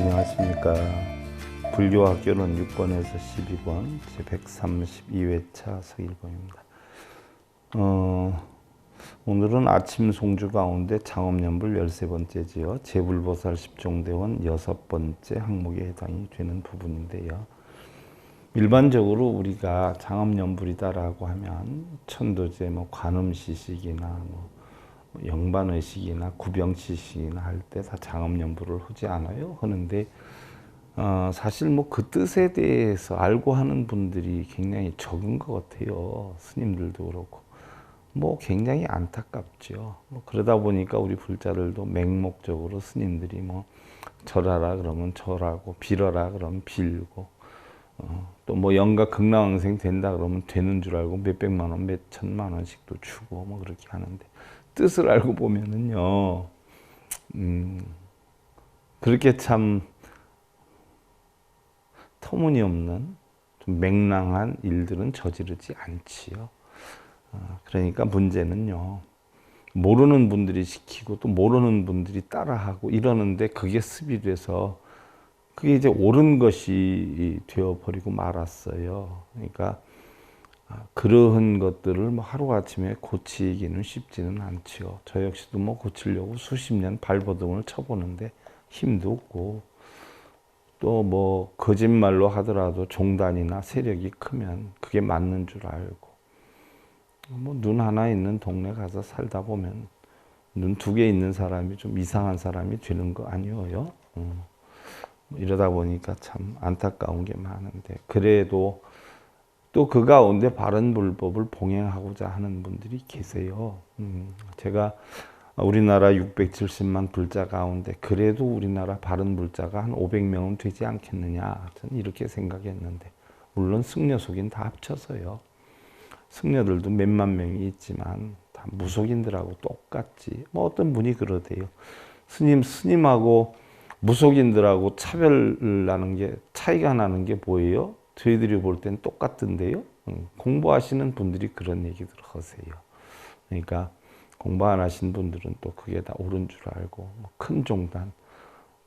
안녕하십니까. 불교학교는 6번에서 12번 제132회차 서일봉입니다. 오늘은 아침 송주 가운데 창업연불 13번째지요. 제불보살 10종대원 6번째 항목에 해당이 되는 부분인데요. 일반적으로 우리가 창업연불이다라고 하면 천도제, 관음시식이나 영반의식이나 구병시식이나 할 때 다 창업연불을 하지 않아요. 하는데 사실 그 뜻에 대해서 알고 하는 분들이 굉장히 적은 것 같아요. 스님들도 그렇고 굉장히 안타깝죠. 그러다 보니까 우리 불자들도 맹목적으로 스님들이 절하라 그러면 절하고 빌어라 그러면 빌고 또 영가 극락왕생 된다 그러면 되는 줄 알고 몇백만 원, 몇 천만 원씩도 주고 그렇게 하는데 뜻을 알고 보면은요, 그렇게 참 터무니없는 좀 맹랑한 일들은 저지르지 않지요. 그러니까 문제는요, 모르는 분들이 시키고 또 모르는 분들이 따라하고 이러는데 그게 습이 돼서 그게 이제 옳은 것이 되어버리고 말았어요. 그러니까 그러한 것들을 하루아침에 고치기는 쉽지는 않지요. 저 역시도 고치려고 수십 년 발버둥을 쳐보는데 힘도 없고 또 거짓말로 하더라도 종단이나 세력이 크면 그게 맞는 줄 알고 눈 하나 있는 동네 가서 살다 보면 눈 두 개 있는 사람이 좀 이상한 사람이 되는 거 아니에요? 이러다 보니까 참 안타까운 게 많은데 그래도 또 그 가운데 바른 불법을 봉행하고자 하는 분들이 계세요. 제가 우리나라 670만 불자 가운데 그래도 우리나라 바른 불자가 한 500명은 되지 않겠느냐 저는 이렇게 생각했는데 물론 승려속인 다 합쳐서요. 승려들도 몇만 명이 있지만 다 무속인들하고 똑같지. 어떤 분이 그러대요. 스님하고 무속인들하고 차이가 나는 게 뭐예요? 저희들이 볼 땐 똑같은데요. 공부하시는 분들이 그런 얘기들 하세요. 그러니까 공부 안 하신 분들은 또 그게 다 옳은 줄 알고 큰 종단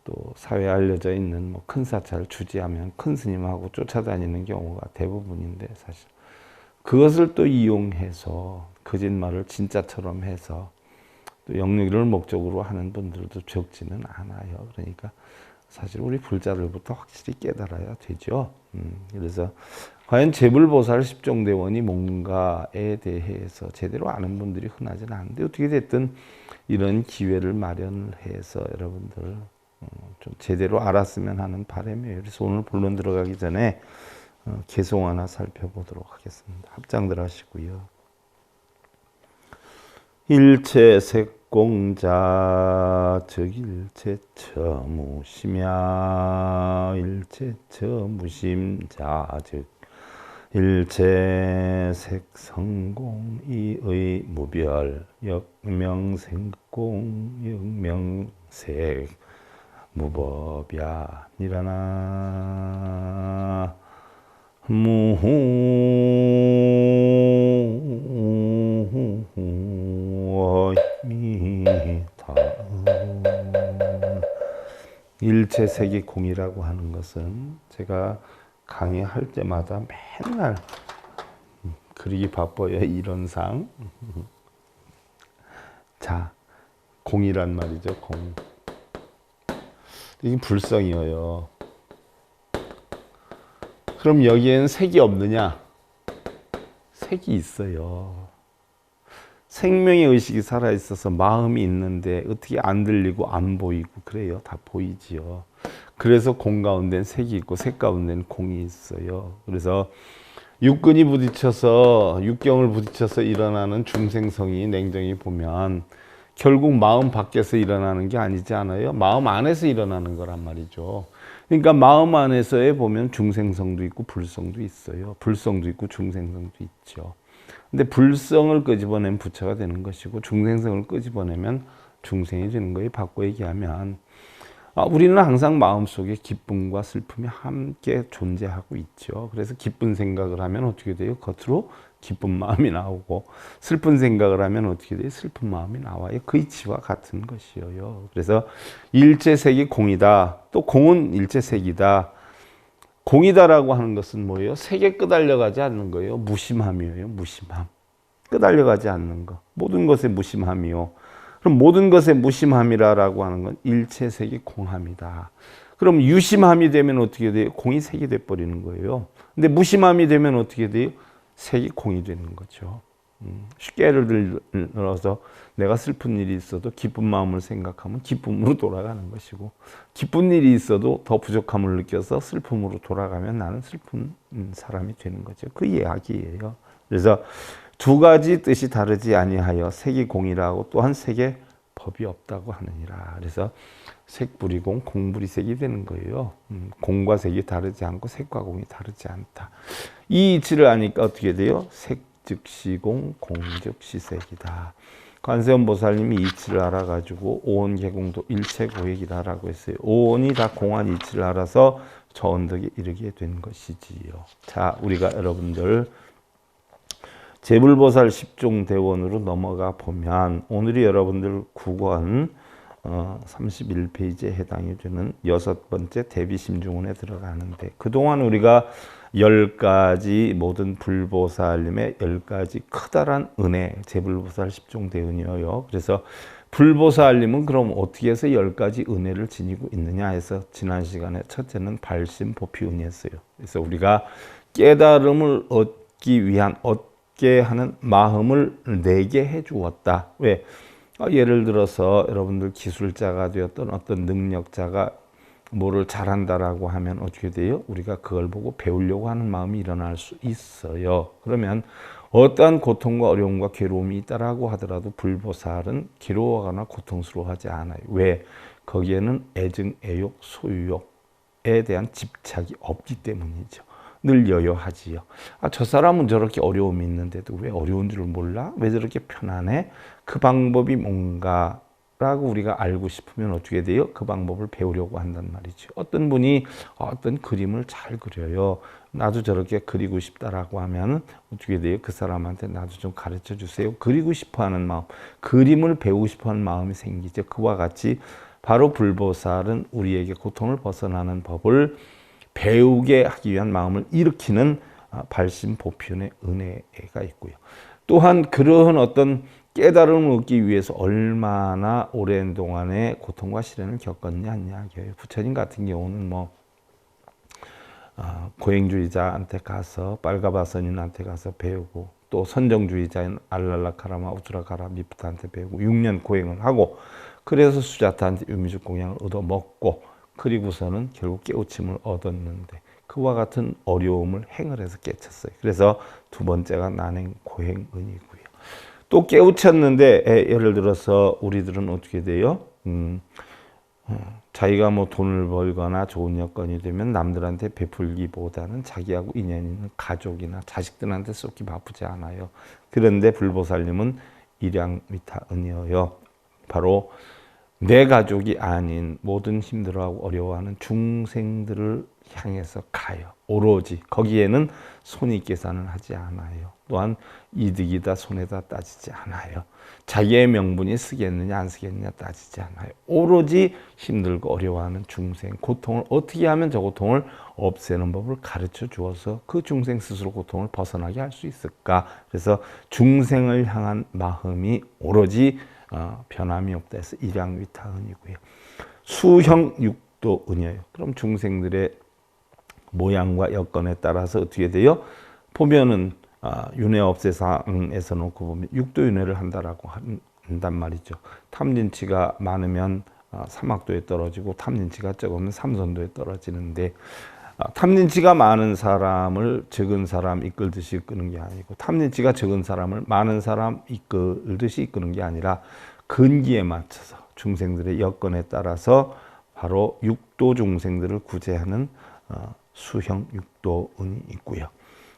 또 사회에 알려져 있는 큰 사찰을 주지하면 큰 스님하고 쫓아다니는 경우가 대부분인데 사실 그것을 또 이용해서 거짓말을 진짜처럼 해서 또 영리를 목적으로 하는 분들도 적지는 않아요. 그러니까 사실 우리 불자들부터 확실히 깨달아야 되죠. 그래서 과연 제불보살 10종대원이 뭔가에 대해서 제대로 아는 분들이 흔하지는 않은데 어떻게 됐든 이런 기회를 마련해서 여러분들 좀 제대로 알았으면 하는 바람이에요. 그래서 오늘 본론 들어가기 전에 개송 하나 살펴보도록 하겠습니다. 합장들 하시고요. 일체색공자 즉 일체처무심야 일체처무심자 즉 일체색성공 이의 무별 역명생공 역명색 무법야 니라나 일체색이 공이라고 하는 것은 제가 강의할 때마다 맨날 그리기 바빠요. 이론상. 자, 공이란 말이죠. 공. 이게 불성이에요. 그럼 여기에는 색이 없느냐? 색이 있어요. 생명의 의식이 살아있어서 마음이 있는데 어떻게 안 들리고 안 보이고 그래요. 다 보이지요. 그래서 공 가운데는 색이 있고 색 가운데는 공이 있어요. 그래서 육근이 부딪혀서 육경을 부딪혀서 일어나는 중생성이 냉정히 보면 결국 마음 밖에서 일어나는 게 아니지 않아요? 마음 안에서 일어나는 거란 말이죠. 그러니까 마음 안에서에 보면 중생성도 있고 불성도 있어요. 불성도 있고 중생성도 있죠. 근데 불성을 끄집어내면 부처가 되는 것이고 중생성을 끄집어내면 중생이 되는 거예요. 바꿔 얘기하면 우리는 항상 마음속에 기쁨과 슬픔이 함께 존재하고 있죠. 그래서 기쁜 생각을 하면 어떻게 돼요? 겉으로 기쁜 마음이 나오고, 슬픈 생각을 하면 어떻게 돼요? 슬픈 마음이 나와요. 그 이치와 같은 것이에요. 그래서 일체색이 공이다. 또 공은 일체색이다. 공이다라고 하는 것은 뭐예요? 색에 끄달려가지 않는 거예요. 무심함이에요. 무심함. 끄달려가지 않는 것. 모든 것에 무심함이요. 그럼 모든 것에 무심함이라고 하는 건 일체색이 공함이다. 그럼 유심함이 되면 어떻게 돼요? 공이 색이 돼버리는 거예요. 근데 무심함이 되면 어떻게 돼요? 색이 공이 되는 거죠. 쉽게 예를 들어서 내가 슬픈 일이 있어도 기쁜 마음을 생각하면 기쁨으로 돌아가는 것이고, 기쁜 일이 있어도 더 부족함을 느껴서 슬픔으로 돌아가면 나는 슬픈 사람이 되는 거죠. 그 이야기예요. 그래서 두 가지 뜻이 다르지 아니하여 색이 공이라고 또한 색에 법이 없다고 하느니라. 그래서 색불이공, 공불이색이 되는 거예요. 공과 색이 다르지 않고 색과 공이 다르지 않다. 이 이치를 아니까 어떻게 돼요? 색 즉시 공, 공 즉시 색이다. 관세음 보살님이 이치를 알아가지고 오온 개공도 일체고액이다라고 했어요. 오온이 다 공한 이치를 알아서 저 언덕에 이르게 된 것이지요. 자, 우리가 여러분들 제불보살 10종 대원으로 넘어가 보면 오늘이 여러분들 9권 31페이지에 해당이 되는 6번째 대비심중원에 들어가는데, 그동안 우리가 10가지 모든 불보살님의 10가지 커다란 은혜, 제불보살 10종 대운이에요. 그래서 불보살님은 그럼 어떻게 해서 10가지 은혜를 지니고 있느냐 해서 지난 시간에 첫째는 발심보피운이었어요. 그래서 우리가 깨달음을 얻기 위한 얻게 하는 마음을 내게 해 주었다. 왜? 예를 들어서 여러분들 기술자가 되었던 어떤 능력자가 뭐를 잘한다라고 하면 어떻게 돼요? 우리가 그걸 보고 배우려고 하는 마음이 일어날 수 있어요. 그러면 어떠한 고통과 어려움과 괴로움이 있다라고 하더라도 불보살은 괴로워하거나 고통스러워하지 않아요. 왜? 거기에는 애증, 애욕, 소유욕에 대한 집착이 없기 때문이죠. 늘 여여하지요. 저 사람은 저렇게 어려움이 있는데도 왜 어려운 줄 몰라? 왜 저렇게 편안해? 그 방법이 뭔가 라고 우리가 알고 싶으면 어떻게 돼요? 그 방법을 배우려고 한단 말이죠. 어떤 분이 어떤 그림을 잘 그려요. 나도 저렇게 그리고 싶다라고 하면 어떻게 돼요? 그 사람한테 나도 좀 가르쳐 주세요. 그리고 싶어 하는 마음, 그림을 배우고 싶어 하는 마음이 생기죠. 그와 같이 바로 불보살은 우리에게 고통을 벗어나는 법을 배우게 하기 위한 마음을 일으키는 발심보편의 은혜가 있고요. 또한 그러한 어떤 깨달음을 얻기 위해서 얼마나 오랜 동안의 고통과 시련을 겪었냐 이야기예요. 부처님 같은 경우는 고행주의자한테 가서 빨가바선인한테 가서 배우고, 또 선정주의자인 알랄라카라마 우트라카라 미프타한테 배우고 6년 고행을 하고, 그래서 수자타한테 유미죽 공양을 얻어먹고, 그리고서는 결국 깨우침을 얻었는데 그와 같은 어려움을 행을 해서 깨쳤어요. 그래서 두 번째가 난행 고행은이고요. 또 깨우쳤는데 예를 들어서 우리들은 어떻게 돼요? 자기가 뭐 돈을 벌거나 좋은 여건이 되면 남들한테 베풀기보다는 자기하고 인연 있는 가족이나 자식들한테 쏟기 바쁘지 않아요. 그런데 불보살님은 일양위타은이어요. 바로 내 가족이 아닌 모든 힘들어하고 어려워하는 중생들을 향해서 가요. 오로지 거기에는 손익계산을 하지 않아요. 또한 이득이다 손해다 따지지 않아요. 자기의 명분이 쓰겠느냐 안 쓰겠느냐 따지지 않아요. 오로지 힘들고 어려워하는 중생, 고통을 어떻게 하면 저 고통을 없애는 법을 가르쳐 주어서 그 중생 스스로 고통을 벗어나게 할 수 있을까. 그래서 중생을 향한 마음이 오로지 변함이 없다 해서 일양위타은이고요. 수형육도은이에요. 그럼 중생들의 모양과 여건에 따라서 어떻게 돼요? 보면은 윤회업세상에서 놓고 보면 육도윤회를 한다라고 한단 말이죠. 탐진치가 많으면 사막도에 떨어지고 탐진치가 적으면 삼선도에 떨어지는데, 탐진치가 많은 사람을 적은 사람 이끌듯이 이끄는 게 아니고, 탐진치가 적은 사람을 많은 사람 이끌듯이 이끄는 게 아니라 근기에 맞춰서 중생들의 여건에 따라서 바로 육도 중생들을 구제하는 수형 육도은이 있고요.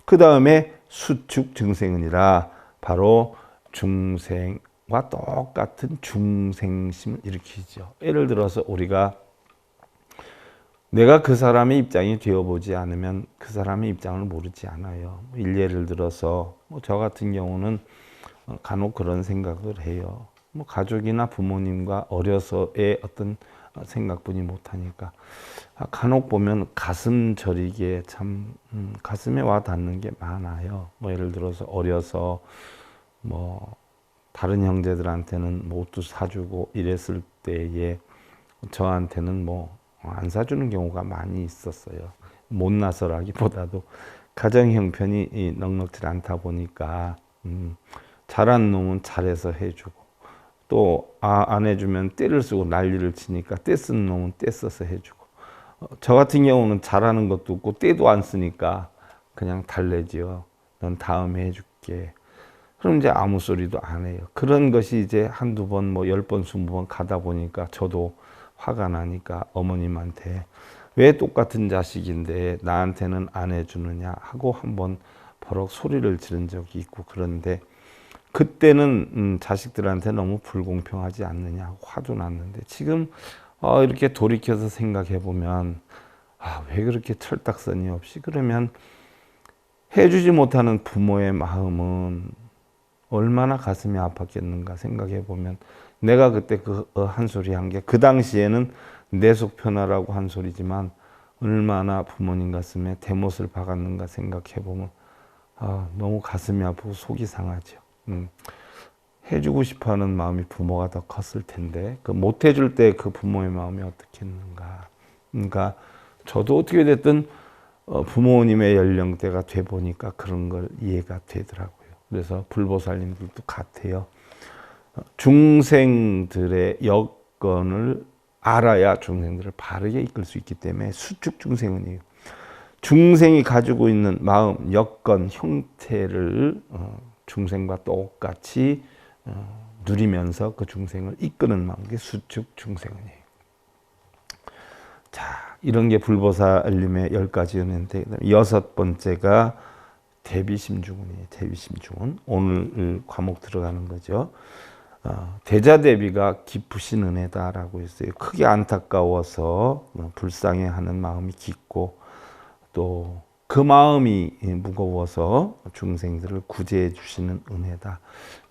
그 다음에 수축 증생은이라 바로 중생과 똑같은 중생심을 일으키죠. 예를 들어서 우리가 내가 그 사람의 입장이 되어보지 않으면 그 사람의 입장을 모르지 않아요. 일례를 들어서 저 같은 경우는 간혹 그런 생각을 해요. 가족이나 부모님과 어려서의 어떤 생각뿐이 못하니까 간혹 보면 가슴 저리게 참 가슴에 와 닿는 게 많아요. 예를 들어서 어려서 다른 형제들한테는 옷도 사주고 이랬을 때에 저한테는 안 사주는 경우가 많이 있었어요. 못나서라기보다도 가정 형편이 넉넉지 않다 보니까 잘한 놈은 잘해서 해주고 또 안 해주면 떼를 쓰고 난리를 치니까 떼 쓰는 놈은 떼 써서 해주고 저 같은 경우는 잘하는 것도 없고 떼도 안 쓰니까 그냥 달래지요. 넌 다음에 해줄게. 그럼 이제 아무 소리도 안 해요. 그런 것이 이제 한두 번, 10번, 20번 가다 보니까 저도 화가 나니까 어머님한테 왜 똑같은 자식인데 나한테는 안 해주느냐 하고 한번 버럭 소리를 지른 적이 있고 그런데 그때는 자식들한테 너무 불공평하지 않느냐 하고 화도 났는데 지금 이렇게 돌이켜서 생각해 보면 왜 그렇게 철딱서니 없이 그러면 해주지 못하는 부모의 마음은 얼마나 가슴이 아팠겠는가 생각해 보면 내가 그때 그 한 소리 한 게 그 당시에는 내 속 편하라고 한 소리지만 얼마나 부모님 가슴에 대못을 박았는가 생각해 보면 너무 가슴이 아프고 속이 상하죠. 해주고 싶어하는 마음이 부모가 더 컸을 텐데 그 못 해줄 때 그 부모의 마음이 어떻겠는가. 그러니까 저도 어떻게 됐든 부모님의 연령대가 돼 보니까 그런 걸 이해가 되더라고요. 그래서 불보살님들도 같아요. 중생들의 여건을 알아야 중생들을 바르게 이끌 수 있기 때문에 수축 중생은이에요. 중생이 가지고 있는 마음, 여건, 형태를 중생과 똑같이 누리면서 그 중생을 이끄는 마음, 게 수축 중생은이에요. 자, 이런 게 불보살님의 10가지 은혜인데 6번째가 대비심중은이에요. 대비심중은 오늘 과목 들어가는 거죠. 대자대비가 깊으신 은혜다라고 했어요. 크게 안타까워서 불쌍해하는 마음이 깊고 또 그 마음이 무거워서 중생들을 구제해 주시는 은혜다.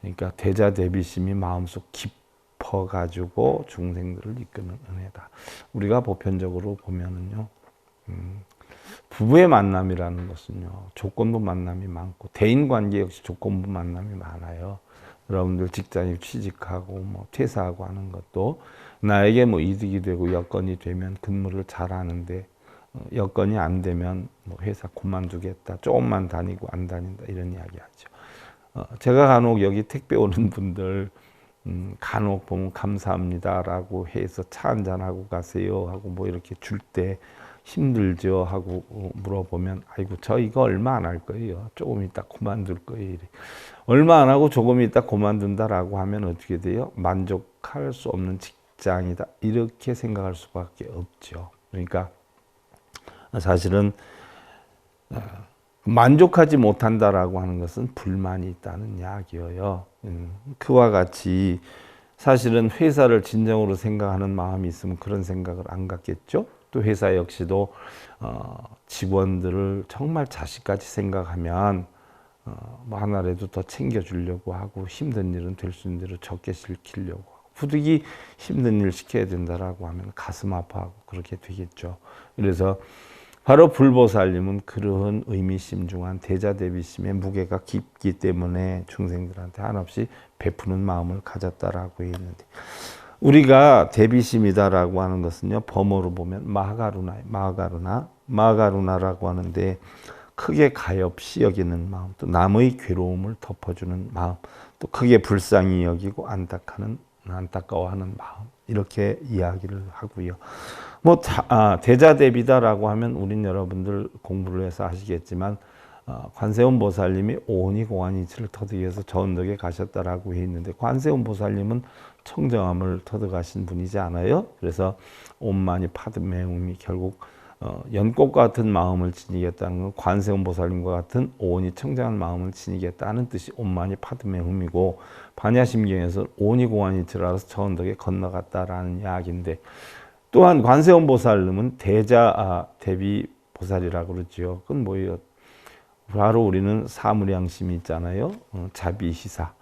그러니까 대자대비심이 마음속 깊어가지고 중생들을 이끄는 은혜다. 우리가 보편적으로 보면은요, 부부의 만남이라는 것은요, 조건부 만남이 많고 대인관계 역시 조건부 만남이 많아요. 여러분들 직장에 취직하고 퇴사하고 하는 것도 나에게 이득이 되고 여건이 되면 근무를 잘하는데 여건이 안 되면 회사 그만두겠다, 조금만 다니고 안 다닌다 이런 이야기 하죠. 제가 간혹 여기 택배 오는 분들 간혹 보면 감사합니다라고 해서 차 한잔하고 가세요 하고 이렇게 줄 때 힘들죠 하고 물어보면 아이고 저 이거 얼마 안 할 거예요. 조금 있다 그만둘 거예요. 이래. 얼마 안 하고 조금 있다 그만둔다라고 하면 어떻게 돼요? 만족할 수 없는 직장이다. 이렇게 생각할 수밖에 없죠. 그러니까 사실은 만족하지 못한다라고 하는 것은 불만이 있다는 이야기예요. 그와 같이 사실은 회사를 진정으로 생각하는 마음이 있으면 그런 생각을 안 갖겠죠. 또 회사 역시도 직원들을 정말 자식같이 생각하면 하나라도 더 챙겨주려고 하고 힘든 일은 될 수 있는 대로 적게 시키려고 하고 부득이 힘든 일 시켜야 된다라고 하면 가슴 아파하고 그렇게 되겠죠. 그래서 바로 불보살님은 그러한 의미심중한 대자대비심의 무게가 깊기 때문에 중생들한테 한없이 베푸는 마음을 가졌다라고 했는데 우리가 대비심이다라고 하는 것은요 범어로 보면 마가루나라고 하는데 크게 가엾이 여기는 마음, 또 남의 괴로움을 덮어주는 마음, 또 크게 불쌍히 여기고 안타까워하는 마음 이렇게 이야기를 하고요. 대자대비다라고 하면 우린 여러분들 공부를 해서 아시겠지만 관세음 보살님이 오온이 공안이치를 터득해서 저 언덕에 가셨다라고 해 있는데 관세음 보살님은 청정함을 터득하신 분이지 않아요? 그래서 온만이 파드매음이 결국 연꽃 같은 마음을 지니겠다는 건 관세음 보살님과 같은 오온이 청정한 마음을 지니겠다는 뜻이 온만이 파드매음이고 반야심경에서 오온이 공안이치라서 저 언덕에 건너갔다라는 이야기인데 또한 관세음보살님은 대자 대비 보살이라고 그러죠. 그건 뭐예요? 바로 우리는 사무량심이 있잖아요. 자비시사.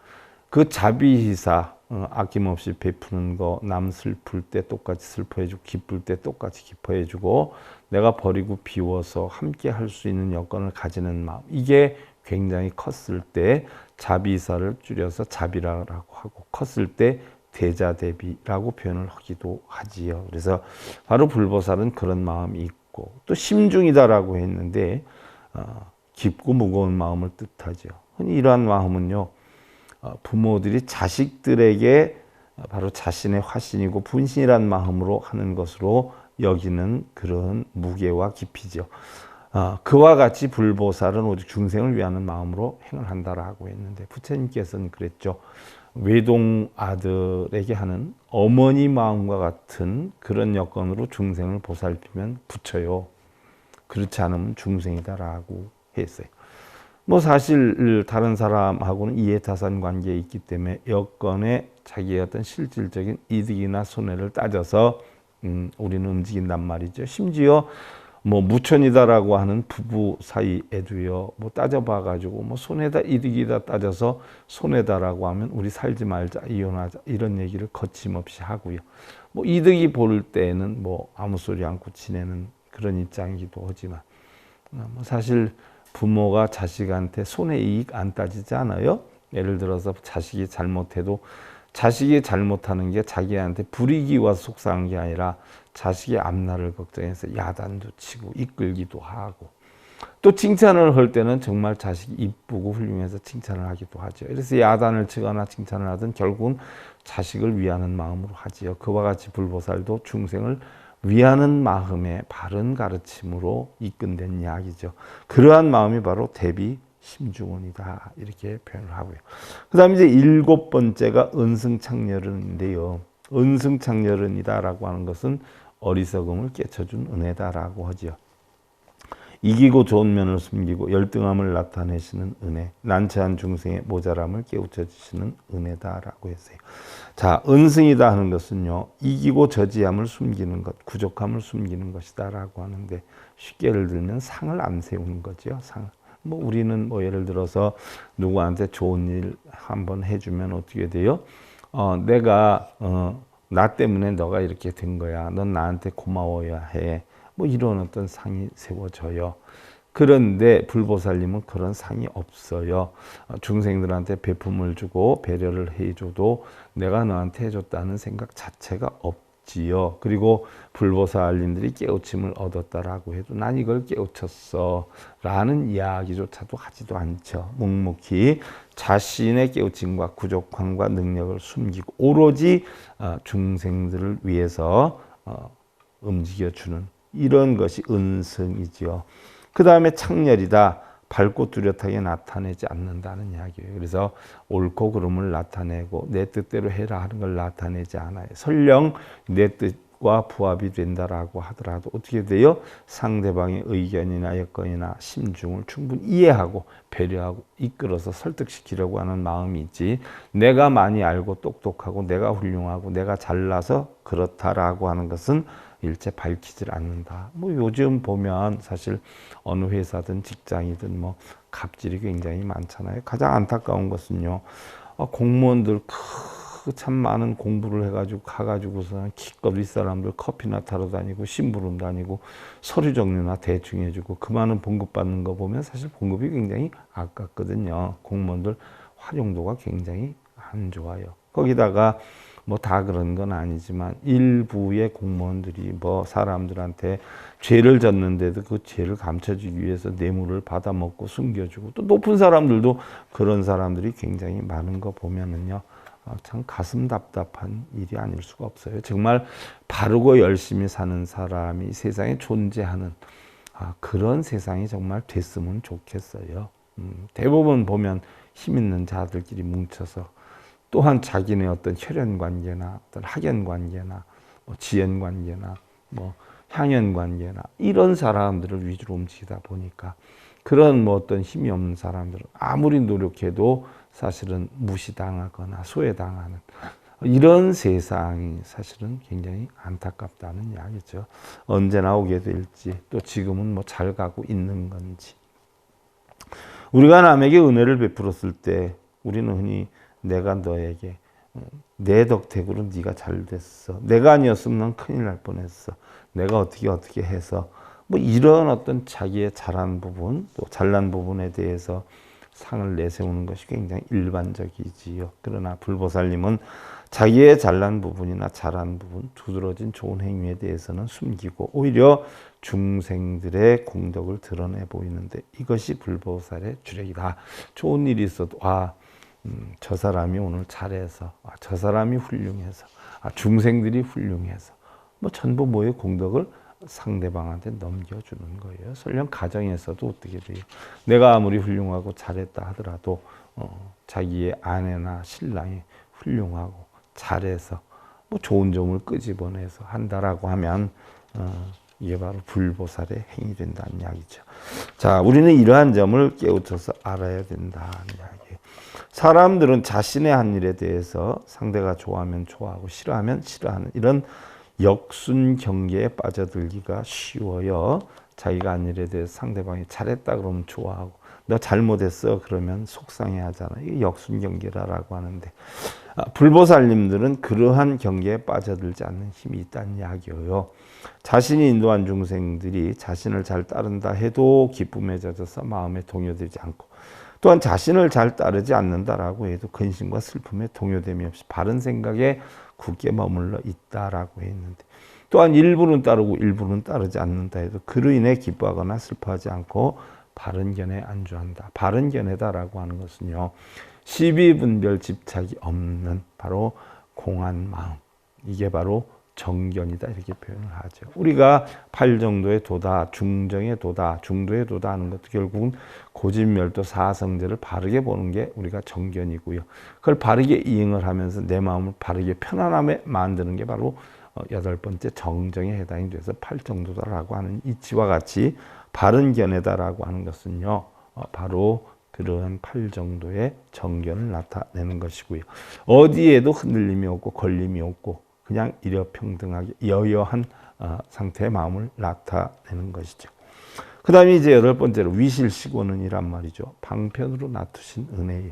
그 자비시사 아낌없이 베푸는 거, 남 슬플 때 똑같이 슬퍼해주고 기쁠 때 똑같이 기뻐해주고 내가 버리고 비워서 함께 할 수 있는 여건을 가지는 마음, 이게 굉장히 컸을 때 자비사를 줄여서 자비라고 하고, 컸을 때 대자대비라고 표현을 하기도 하지요. 그래서 바로 불보살은 그런 마음이 있고, 또 심중이다라고 했는데 깊고 무거운 마음을 뜻하죠. 흔히 이러한 마음은요, 부모들이 자식들에게 바로 자신의 화신이고 분신이란 마음으로 하는 것으로 여기는 그런 무게와 깊이죠. 그와 같이 불보살은 오직 중생을 위하는 마음으로 행을 한다라고 했는데, 부처님께서는 그랬죠. 외동 아들에게 하는 어머니 마음과 같은 그런 여건으로 중생을 보살피면 부처요, 그렇지 않으면 중생이다라고 했어요. 뭐 사실 다른 사람하고는 이해타산 관계에 있기 때문에 여건에 자기의 어떤 실질적인 이득이나 손해를 따져서 우리는 움직인단 말이죠. 심지어 뭐 무천이다라고 하는 부부 사이에도요, 뭐 따져봐 가지고 뭐 손해다 이득이다 따져서 손해다라고 하면 우리 살지 말자, 이혼하자, 이런 얘기를 거침없이 하고요. 뭐 이득이 볼 때는 뭐 아무 소리 않고 지내는 그런 입장이기도 하지만, 뭐 사실 부모가 자식한테 손해이익 안 따지지 않아요? 예를 들어서 자식이 잘못해도 자식이 잘못하는 게 자기한테 불이익이 와서 속상한 게 아니라 자식의 앞날을 걱정해서 야단도 치고 이끌기도 하고, 또 칭찬을 할 때는 정말 자식이 이쁘고 훌륭해서 칭찬을 하기도 하죠. 그래서 야단을 치거나 칭찬을 하든 결국은 자식을 위하는 마음으로 하지요. 그와 같이 불보살도 중생을 위하는 마음의 바른 가르침으로 이끈된 이야기죠. 그러한 마음이 바로 대비 심중원이다, 이렇게 표현을 하고요. 그 다음에 이제 7번째가 은승창렬은인데요. 은승창렬은이다라고 하는 것은 어리석음을 깨쳐준 은혜다라고 하죠. 이기고 좋은 면을 숨기고 열등함을 나타내시는 은혜, 난처한 중생의 모자람을 깨우쳐 주시는 은혜다라고 했어요. 자, 은승이다 하는 것은요, 이기고 저지함을 숨기는 것, 부족함을 숨기는 것이다라고 하는데, 쉽게 예를 들면 상을 안 세우는 거죠. 상. 뭐 우리는 뭐 예를 들어서 누구한테 좋은 일 한번 해주면 어떻게 돼요? 내가 나 때문에 너가 이렇게 된 거야. 넌 나한테 고마워야 해. 뭐 이런 어떤 상이 세워져요. 그런데 불보살님은 그런 상이 없어요. 중생들한테 베품을 주고 배려를 해줘도 내가 너한테 해줬다는 생각 자체가 없지요. 그리고 불보살님들이 깨우침을 얻었다라고 해도 난 이걸 깨우쳤어 라는 이야기조차도 하지도 않죠. 묵묵히 자신의 깨우침과 부족함과 능력을 숨기고 오로지 중생들을 위해서 움직여주는 이런 것이 은승이지요. 그 다음에 창렬이다. 밝고 뚜렷하게 나타내지 않는다는 이야기예요. 그래서 옳고 그름을 나타내고 내 뜻대로 해라 하는 걸 나타내지 않아요. 설령 내 뜻과 부합이 된다라고 하더라도 어떻게 돼요? 상대방의 의견이나 여건이나 심중을 충분히 이해하고 배려하고 이끌어서 설득시키려고 하는 마음이 있지, 내가 많이 알고 똑똑하고 내가 훌륭하고 내가 잘나서 그렇다라고 하는 것은 일체 밝히질 않는다. 뭐 요즘 보면 사실 어느 회사든 직장이든 뭐 갑질이 굉장히 많잖아요. 가장 안타까운 것은요, 공무원들 참 많은 공부를 해가지고 가가지고서 기껏 윗사람들 커피나 타러 다니고 심부름 다니고 서류 정리나 대충 해주고 그 많은 봉급 받는 거 보면 사실 봉급이 굉장히 아깝거든요. 공무원들 활용도가 굉장히 안 좋아요. 거기다가 뭐 다 그런 건 아니지만 일부의 공무원들이 뭐 사람들한테 죄를 졌는데도 그 죄를 감춰주기 위해서 뇌물을 받아먹고 숨겨주고, 또 높은 사람들도 그런 사람들이 굉장히 많은 거 보면은요, 참 가슴 답답한 일이 아닐 수가 없어요. 정말 바르고 열심히 사는 사람이 세상에 존재하는 그런 세상이 정말 됐으면 좋겠어요. 대부분 보면 힘 있는 자들끼리 뭉쳐서 또한 자기네 어떤 혈연 관계나 어떤 학연 관계나 뭐 지연 관계나 뭐 향연 관계나 이런 사람들을 위주로 움직이다 보니까 그런 뭐 어떤 힘이 없는 사람들은 아무리 노력해도 사실은 무시당하거나 소외당하는 이런 세상이 사실은 굉장히 안타깝다는 이야기죠. 언제 나오게 될지, 또 지금은 뭐 잘 가고 있는 건지. 우리가 남에게 은혜를 베풀었을 때 우리는 흔히 내가 너에게 내 덕택으로 네가 잘 됐어. 내가 아니었으면 넌 큰일 날 뻔했어. 내가 어떻게 해서 뭐 이런 어떤 자기의 잘한 부분, 또 잘난 부분에 대해서 상을 내세우는 것이 굉장히 일반적이지요. 그러나 불보살님은 자기의 잘난 부분이나 잘한 부분, 두드러진 좋은 행위에 대해서는 숨기고 오히려 중생들의 공덕을 드러내 보이는데 이것이 불보살의 주력이다. 좋은 일이 있어도 저 사람이 오늘 잘해서, 저 사람이 훌륭해서, 중생들이 훌륭해서 뭐 전부 뭐의 공덕을 상대방한테 넘겨주는 거예요. 설령 가정에서도 어떻게 돼요? 내가 아무리 훌륭하고 잘했다 하더라도 자기의 아내나 신랑이 훌륭하고 잘해서 뭐 좋은 점을 끄집어내서 한다라고 하면 이게 바로 불보살의 행위 된다는 이야기죠. 자, 우리는 이러한 점을 깨우쳐서 알아야 된다는 이야기예요. 사람들은 자신의 한 일에 대해서 상대가 좋아하면 좋아하고 싫어하면 싫어하는 이런 역순 경계에 빠져들기가 쉬워요. 자기가 한 일에 대해서 상대방이 잘했다 그러면 좋아하고 너 잘못했어 그러면 속상해 하잖아. 이게 역순 경계라고 하는데 불보살님들은 그러한 경계에 빠져들지 않는 힘이 있다는 이야기예요. 자신이 인도한 중생들이 자신을 잘 따른다 해도 기쁨에 젖어서 마음에 동요되지 않고 또한 자신을 잘 따르지 않는다라고 해도 근심과 슬픔에 동요됨이 없이 바른 생각에 굳게 머물러 있다라고 했는데 또한 일부는 따르고 일부는 따르지 않는다 해도 그로 인해 기뻐하거나 슬퍼하지 않고 바른 견해에 안주한다. 바른 견해다라고 하는 것은요. 시비분별 집착이 없는 바로 공한 마음. 이게 바로 정견이다 이렇게 표현을 하죠. 우리가 팔정도의 도다, 중정의 도다, 중도의 도다 하는 것도 결국은 고진멸도 사성제를 바르게 보는 게 우리가 정견이고요. 그걸 바르게 이행을 하면서 내 마음을 바르게 편안함에 만드는 게 바로 여덟 번째 정정에 해당이 돼서 팔정도다라고 하는 이치와 같이 바른 견해다라고 하는 것은요. 바로 그러한 팔정도의 정견을 나타내는 것이고요. 어디에도 흔들림이 없고 걸림이 없고 그냥 일여평등하게 여여한 상태의 마음을 나타내는 것이죠. 그 다음에 이제 여덟 번째로 위실시고는이란 말이죠. 방편으로 놔두신 은혜예요.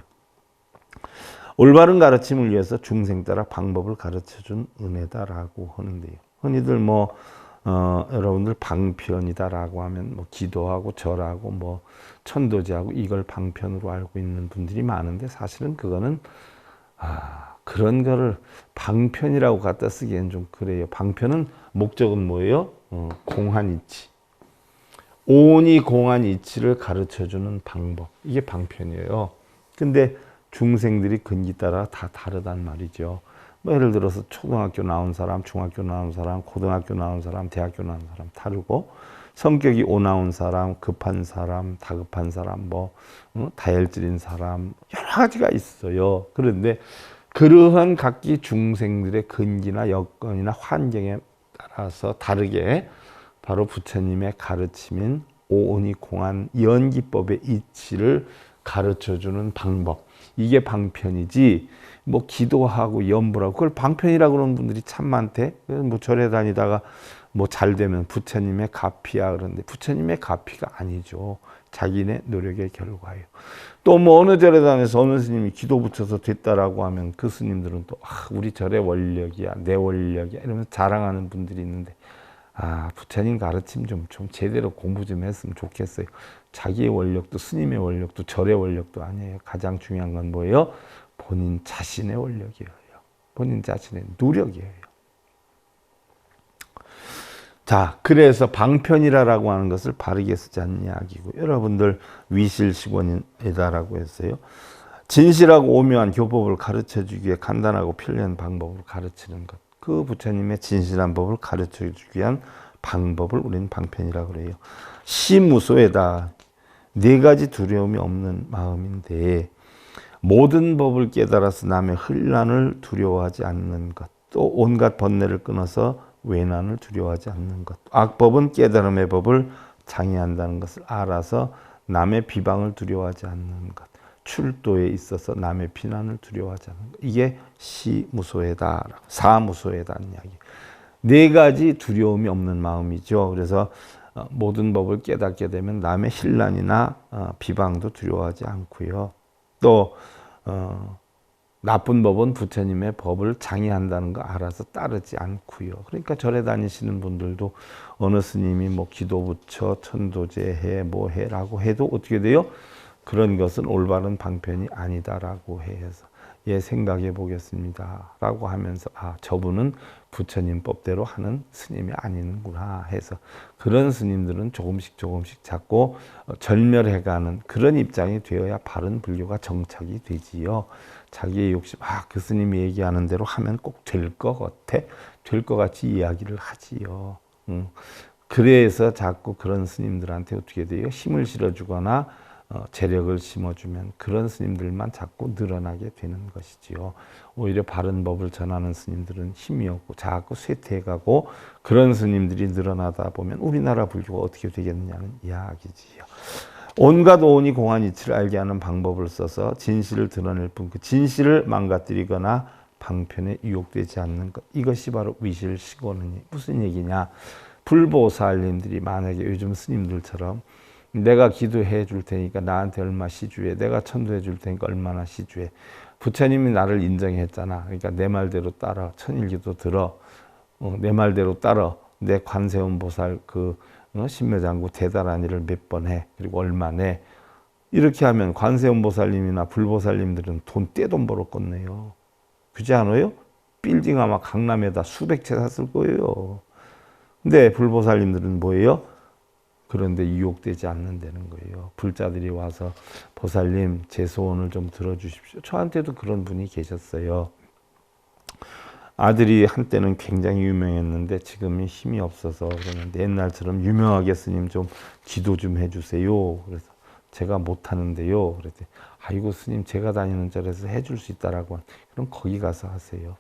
올바른 가르침을 위해서 중생 따라 방법을 가르쳐준 은혜다라고 하는데요. 흔히들 여러분들 방편이다라고 하면 기도하고 절하고 천도제하고 이걸 방편으로 알고 있는 분들이 많은데 사실은 그거는 그런 거를 방편이라고 갖다 쓰기엔 좀 그래요. 방편은 목적은 뭐예요? 공한이치. 온이 공한이치를 가르쳐주는 방법. 이게 방편이에요. 근데 중생들이 근기 따라 다 다르단 말이죠. 예를 들어서 초등학교 나온 사람, 중학교 나온 사람, 고등학교 나온 사람, 대학교 나온 사람 다르고 성격이 오나온 사람, 급한 사람, 다급한 사람, 다혈질인 사람 여러 가지가 있어요. 그런데 그러한 각기 중생들의 근기나 여건이나 환경에 따라서 다르게 바로 부처님의 가르침인 오온이 공한 연기법의 이치를 가르쳐주는 방법. 이게 방편이지 기도하고 염불하고 그걸 방편이라고 그러는 분들이 참 많대. 절에 다니다가 잘 되면 부처님의 가피야 그러는데 부처님의 가피가 아니죠. 자기네 노력의 결과예요. 또 어느 절에 다녀서 어느 스님이 기도 붙여서 됐다라고 하면 그 스님들은 또 우리 절의 원력이야 내 원력이야 이러면서 자랑하는 분들이 있는데 부처님 가르침 좀 제대로 공부 좀 했으면 좋겠어요. 자기의 원력도 스님의 원력도 절의 원력도 아니에요. 가장 중요한 건 뭐예요? 본인 자신의 원력이에요. 본인 자신의 노력이에요. 자, 그래서 방편이라고 하는 것을 바르게 쓰지 않는 이야기고 여러분들 위실시권이다라고 했어요. 진실하고 오묘한 교법을 가르쳐주기 위해 간단하고 편리한 방법을 가르치는 것. 그 부처님의 진실한 법을 가르쳐주기 위한 방법을 우리는 방편이라고 그래요. 시무소에다 네 가지 두려움이 없는 마음인데 모든 법을 깨달아서 남의 혼란을 두려워하지 않는 것. 또 온갖 번뇌를 끊어서 외난을 두려워하지 않는 것. 악법은 깨달음의 법을 장애한다는 것을 알아서 남의 비방을 두려워하지 않는 것. 출도에 있어서 남의 비난을 두려워하지 않는 것. 이게 시무소해다, 사무소해다는 이야기. 네 가지 두려움이 없는 마음이죠. 그래서 모든 법을 깨닫게 되면 남의 hin란이나 비방도 두려워하지 않고요. 또 나쁜 법은 부처님의 법을 장애한다는 거 알아서 따르지 않고요. 그러니까 절에 다니시는 분들도 어느 스님이 뭐 기도부처, 천도제해, 뭐해라고 해도 어떻게 돼요? 그런 것은 올바른 방편이 아니다라고 해서 생각해 보겠습니다 라고 하면서 저분은 부처님 법대로 하는 스님이 아니는구나 해서 그런 스님들은 조금씩 자꾸 절멸해가는 그런 입장이 되어야 바른 불교가 정착이 되지요. 자기의 욕심, 그 스님이 얘기하는 대로 하면 꼭 될 것 같아, 될 것 같이 이야기를 하지요. 그래서 자꾸 그런 스님들한테 어떻게 돼요? 힘을 실어주거나 재력을 심어주면 그런 스님들만 자꾸 늘어나게 되는 것이지요. 오히려 바른 법을 전하는 스님들은 힘이 없고 자꾸 쇠퇴해가고 그런 스님들이 늘어나다 보면 우리나라 불교가 어떻게 되겠느냐는 이야기지요. 온갖 오온이 공한 이치를 알게 하는 방법을 써서 진실을 드러낼 뿐 그 진실을 망가뜨리거나 방편에 유혹되지 않는 것, 이것이 바로 위실시고는 무슨 얘기냐. 불보살님들이 만약에 요즘 스님들처럼 내가 기도해 줄 테니까 나한테 얼마 시주해, 내가 천도해 줄 테니까 얼마나 시주해, 부처님이 나를 인정했잖아, 그러니까 내 말대로 따라, 천일기도 들어, 내 말대로 따라, 내 관세음 보살 신묘장구 대단한 일을 몇 번 해, 그리고 얼마 내, 이렇게 하면 관세음 보살님이나 불보살님들은 떼돈 벌었겠네요. 그렇지 않아요? 빌딩 아마 강남에다 수백 채 샀을 거예요. 근데 불보살님들은 뭐예요? 그런데 유혹되지 않는다는 거예요. 불자들이 와서 보살님 제 소원을 좀 들어주십시오. 저한테도 그런 분이 계셨어요. 아들이 한때는 굉장히 유명했는데 지금은 힘이 없어서 그러는데 옛날처럼 유명하게 스님 좀 기도 좀 해주세요. 그래서 제가 못하는데요. 그랬더니 아이고 스님 제가 다니는 절에서 해줄 수 있다라고. 그럼 거기 가서 하세요.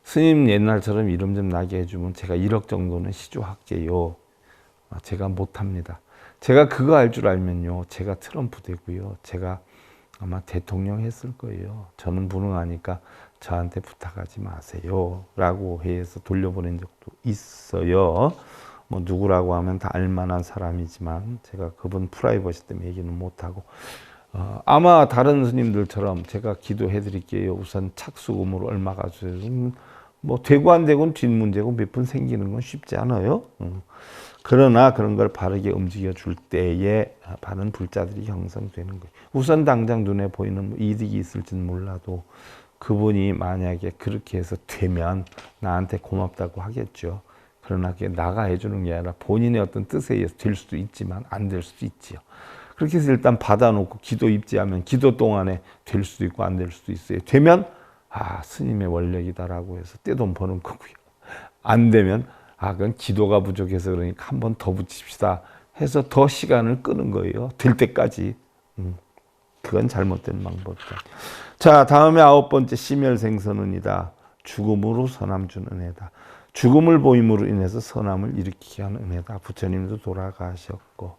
스님 옛날처럼 이름 좀 나게 해주면 제가 1억 정도는 시주할게요. 제가 못합니다. 제가 그거 알 줄 알면요, 제가 트럼프 되고요, 제가 아마 대통령 했을 거예요. 저는 무능하니까 저한테 부탁하지 마세요 라고 해서 돌려보낸 적도 있어요. 뭐 누구라고 하면 다 알만한 사람이지만 제가 그분 프라이버시 때문에 얘기는 못하고, 아마 다른 스님들처럼 제가 기도해 드릴게요, 우선 착수금으로 얼마 가져요, 뭐 되고 안 되고는 뒷문제고 몇 분 생기는 건 쉽지 않아요. 그러나 그런 걸 바르게 움직여 줄 때에 바른 불자들이 형성되는 거예요. 우선 당장 눈에 보이는 이득이 있을지는 몰라도 그분이 만약에 그렇게 해서 되면 나한테 고맙다고 하겠죠. 그러나 그게 나가 해주는 게 아니라 본인의 어떤 뜻에 의해서 될 수도 있지만 안 될 수도 있지요. 그렇게 해서 일단 받아놓고 기도 입지하면 기도 동안에 될 수도 있고 안 될 수도 있어요. 되면 스님의 원력이다라고 해서 떼돈 버는 거고요. 안 되면 그건 기도가 부족해서 그러니까 한 번 더 붙입시다 해서 더 시간을 끄는 거예요. 될 때까지. 그건 잘못된 방법이다. 자, 다음에 9번째 심열생선은이다. 죽음으로 선함 준 은혜다. 죽음을 보임으로 인해서 선함을 일으키게 하는 은혜다. 부처님도 돌아가셨고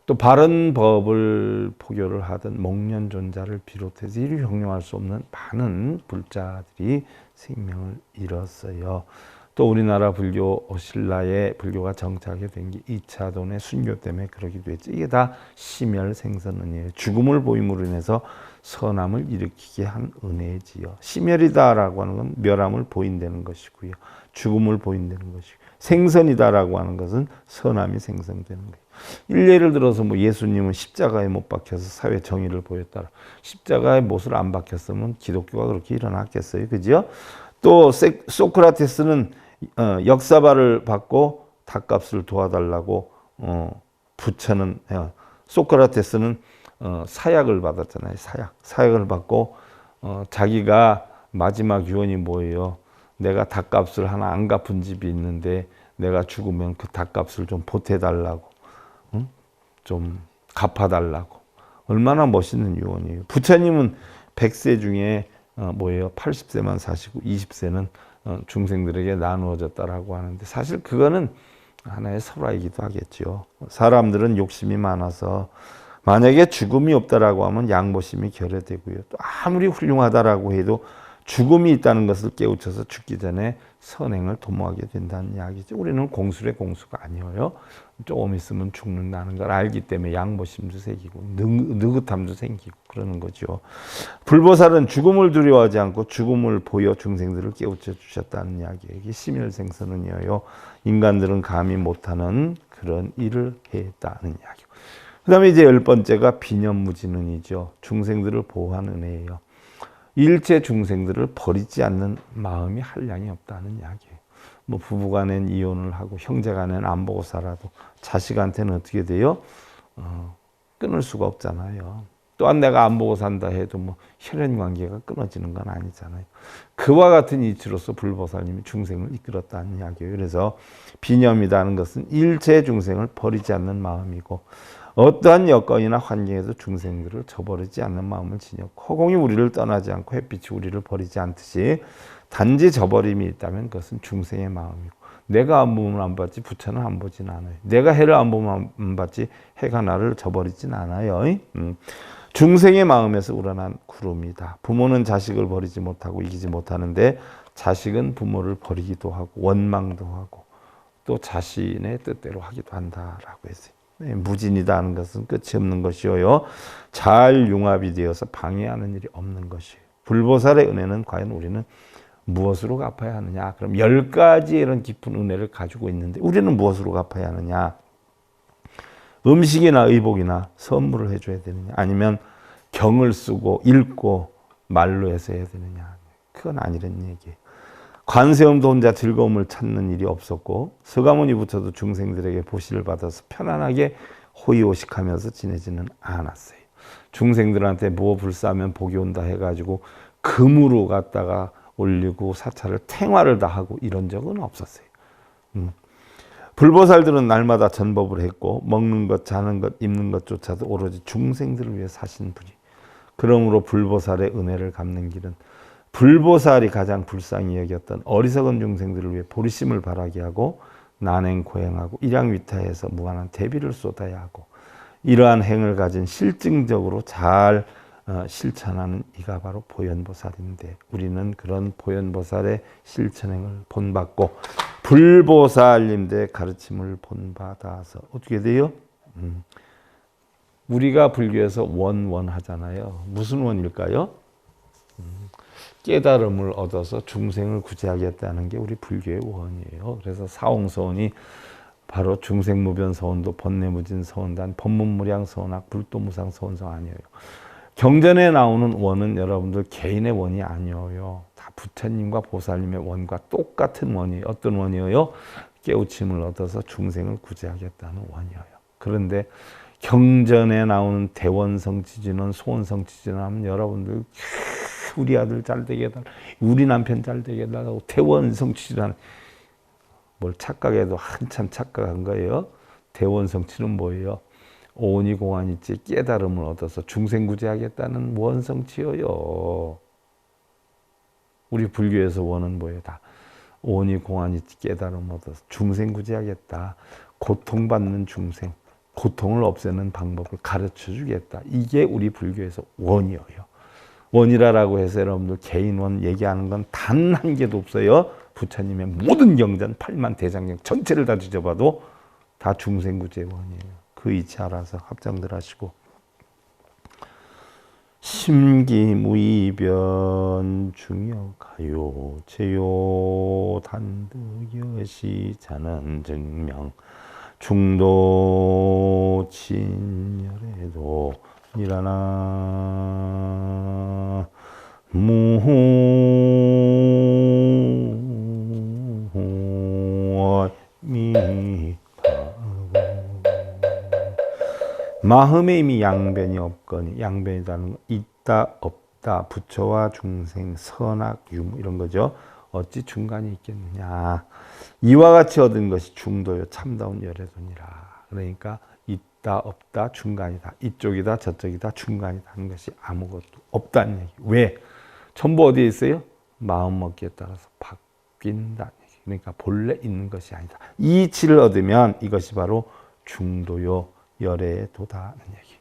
또 바른 법을 포교를 하던 목련존자를 비롯해서 이루 형용할 수 없는 많은 불자들이 생명을 잃었어요. 또 우리나라 불교 신라의 불교가 정착이 된 게 2차돈의 순교 때문에 그러기도 했죠. 이게 다 심열생선은이에요. 죽음을 보임으로 인해서 선함을 일으키게 한 은혜지요. 심열이다라고 하는 건 멸함을 보인다는 것이고요. 죽음을 보인다는 것이고, 생선이다라고 하는 것은 선함이 생성되는 거예요. 일례를 들어서 뭐 예수님은 십자가에 못 박혀서 사회 정의를 보였다. 십자가에 못을 안 박혔으면 기독교가 그렇게 일어났겠어요, 그죠? 또 소크라테스는 역사발을 받고 닭값을 도와달라고, 부처는, 소크라테스는 사약을 받았잖아요. 사약을 받고 자기가 마지막 유언이 뭐예요? 내가 닭값을 하나 안 갚은 집이 있는데 내가 죽으면 그 닭값을 좀 보태달라고, 좀 갚아달라고. 얼마나 멋있는 유언이에요. 부처님은 100세 중에 80세만 사시고 20세는 중생들에게 나누어졌다라고 하는데 사실 그거는 하나의 설화이기도 하겠죠. 사람들은 욕심이 많아서 만약에 죽음이 없다라고 하면 양보심이 결여되고요. 또 아무리 훌륭하다라고 해도 죽음이 있다는 것을 깨우쳐서 죽기 전에 선행을 도모하게 된다는 이야기죠. 우리는 공술의 공수가 아니에요. 조금 있으면 죽는다는 걸 알기 때문에 양보심도 생기고 느긋함도 생기고 그러는 거죠. 불보살은 죽음을 두려워하지 않고 죽음을 보여 중생들을 깨우쳐 주셨다는 이야기예요. 이게 심일생선은요. 인간들은 감히 못하는 그런 일을 했다는 이야기고. 그 다음에 이제 10번째가 비념무진은이죠. 중생들을 보호하는 은혜예요. 일체 중생들을 버리지 않는 마음이 한량이 없다는 이야기예요. 뭐 부부간엔 이혼을 하고 형제간엔 안 보고 살아도 자식한테는 어떻게 돼요? 끊을 수가 없잖아요. 또한 내가 안 보고 산다 해도 뭐 혈연 관계가 끊어지는 건 아니잖아요. 그와 같은 이치로서 불보살님이 중생을 이끌었다는 이야기예요. 그래서 비념이라는 것은 일체 중생을 버리지 않는 마음이고 어떠한 여건이나 환경에도 중생들을 저버리지 않는 마음을 지녔고 허공이 우리를 떠나지 않고 햇빛이 우리를 버리지 않듯이 단지 저버림이 있다면 그것은 중생의 마음이고 내가 안 보면 안 받지 부처는 안 보진 않아요. 내가 해를 안 보면 안 받지 해가 나를 저버리진 않아요. 중생의 마음에서 우러난 구름이다. 부모는 자식을 버리지 못하고 이기지 못하는데 자식은 부모를 버리기도 하고 원망도 하고 또 자신의 뜻대로 하기도 한다라고 했어요. 무진이다는 것은 끝이 없는 것이요. 잘 융합이 되어서 방해하는 일이 없는 것이에요. 불보살의 은혜는 과연 우리는 무엇으로 갚아야 하느냐? 그럼 10가지의 이런 깊은 은혜를 가지고 있는데 우리는 무엇으로 갚아야 하느냐? 음식이나 의복이나 선물을 해줘야 되느냐? 아니면 경을 쓰고 읽고 말로 해서 해야 되느냐? 그건 아니란 얘기예요. 관세음도 혼자 즐거움을 찾는 일이 없었고 서가모니부터도 중생들에게 보시를 받아서 편안하게 호의호식하면서 지내지는 않았어요. 중생들한테 뭐 불사하면 복이 온다 해가지고 금으로 갖다가 올리고 사찰을 탱화를 다 하고 이런 적은 없었어요. 불보살들은 날마다 전법을 했고 먹는 것, 자는 것, 입는 것조차도 오로지 중생들을 위해 사신 분이. 그러므로 불보살의 은혜를 갚는 길은 불보살이 가장 불쌍히 여겼던 어리석은 중생들을 위해 보리심을 바라게 하고 난행고행하고 일양위타해서 무한한 대비를 쏟아야 하고 이러한 행을 가진 실증적으로 잘 실천하는 이가 바로 보현보살인데 우리는 그런 보현보살의 실천행을 본받고 불보살님들의 가르침을 본받아서 어떻게 돼요? 우리가 불교에서 원하잖아요. 무슨 원일까요? 깨달음을 얻어서 중생을 구제하겠다는 게 우리 불교의 원이에요. 그래서 사홍서원이 바로 중생무변서원도 번뇌무진서원단 법문무량서원학 불도무상서원성 아니에요. 경전에 나오는 원은 여러분들 개인의 원이 아니에요. 다 부처님과 보살님의 원과 똑같은 원이에요. 어떤 원이에요? 깨우침을 얻어서 중생을 구제하겠다는 원이에요. 그런데 경전에 나오는 대원성취진원, 소원성취진원 하면 여러분들 우리 아들 잘 되게 해달라, 우리 남편 잘 되게 해달라고 대원성취진원 뭘 착각해도 한참 착각한 거예요. 대원성취는 뭐예요? 오니공안이지 깨달음을 얻어서 중생구제하겠다는 원성취예요. 우리 불교에서 원은 뭐예요? 다 오니공안이지 깨달음을 얻어서 중생구제하겠다. 고통받는 중생, 고통을 없애는 방법을 가르쳐 주겠다. 이게 우리 불교에서 원이에요. 원이라고 해서 여러분들 개인원 얘기하는 건 단 한 개도 없어요. 부처님의 모든 경전 8만 대장경 전체를 다 뒤져봐도 다 중생구제 원이에요. 그 이치 알아서 합장들 하시고 심기무이변 중역하요 제요 단득여시 자는 증명 중도 진열에도 일하나 무미 마음에 이미 양변이 없거니 양변이라는 건 있다 없다 부처와 중생 선악 유무 이런 거죠. 어찌 중간이 있겠느냐. 이와 같이 얻은 것이 중도요 참다운 열애도니라. 그러니까 있다 없다 중간이다. 이쪽이다 저쪽이다 중간이다 하는 것이 아무것도 없다는 얘기. 왜? 전부 어디에 있어요? 마음먹기에 따라서 바뀐다는 얘기. 그러니까 본래 있는 것이 아니다. 이 이치를 얻으면 이것이 바로 중도요 열애에 도다는 얘기.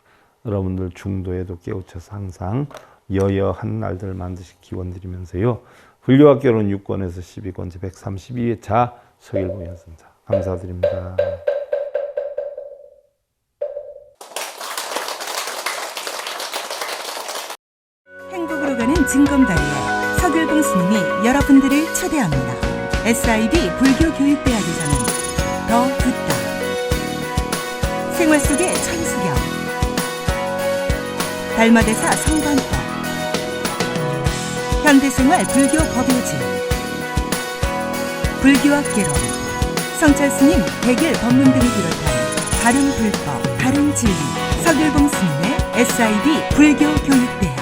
여러분들 중도에도 깨우쳐서 항상 여여한 날들 만드시 기원드리면서요. 불교학개론 6권에서 12권 제 132회차 서일봉 연선자 감사드립니다. 행복으로 가는 징검다리에 서길봉 스님이 여러분들을 초대합니다. SIB 불교교육대학에서는 더 듣다, 생활 속의 천수경, 달마대사 성관법, 현대생활 불교 법요지, 불교학개론, 성찰스님 백일 법문 등을 비롯한 바른 불법, 바른 진리, 서길봉 스님의 SIB 불교교육대학.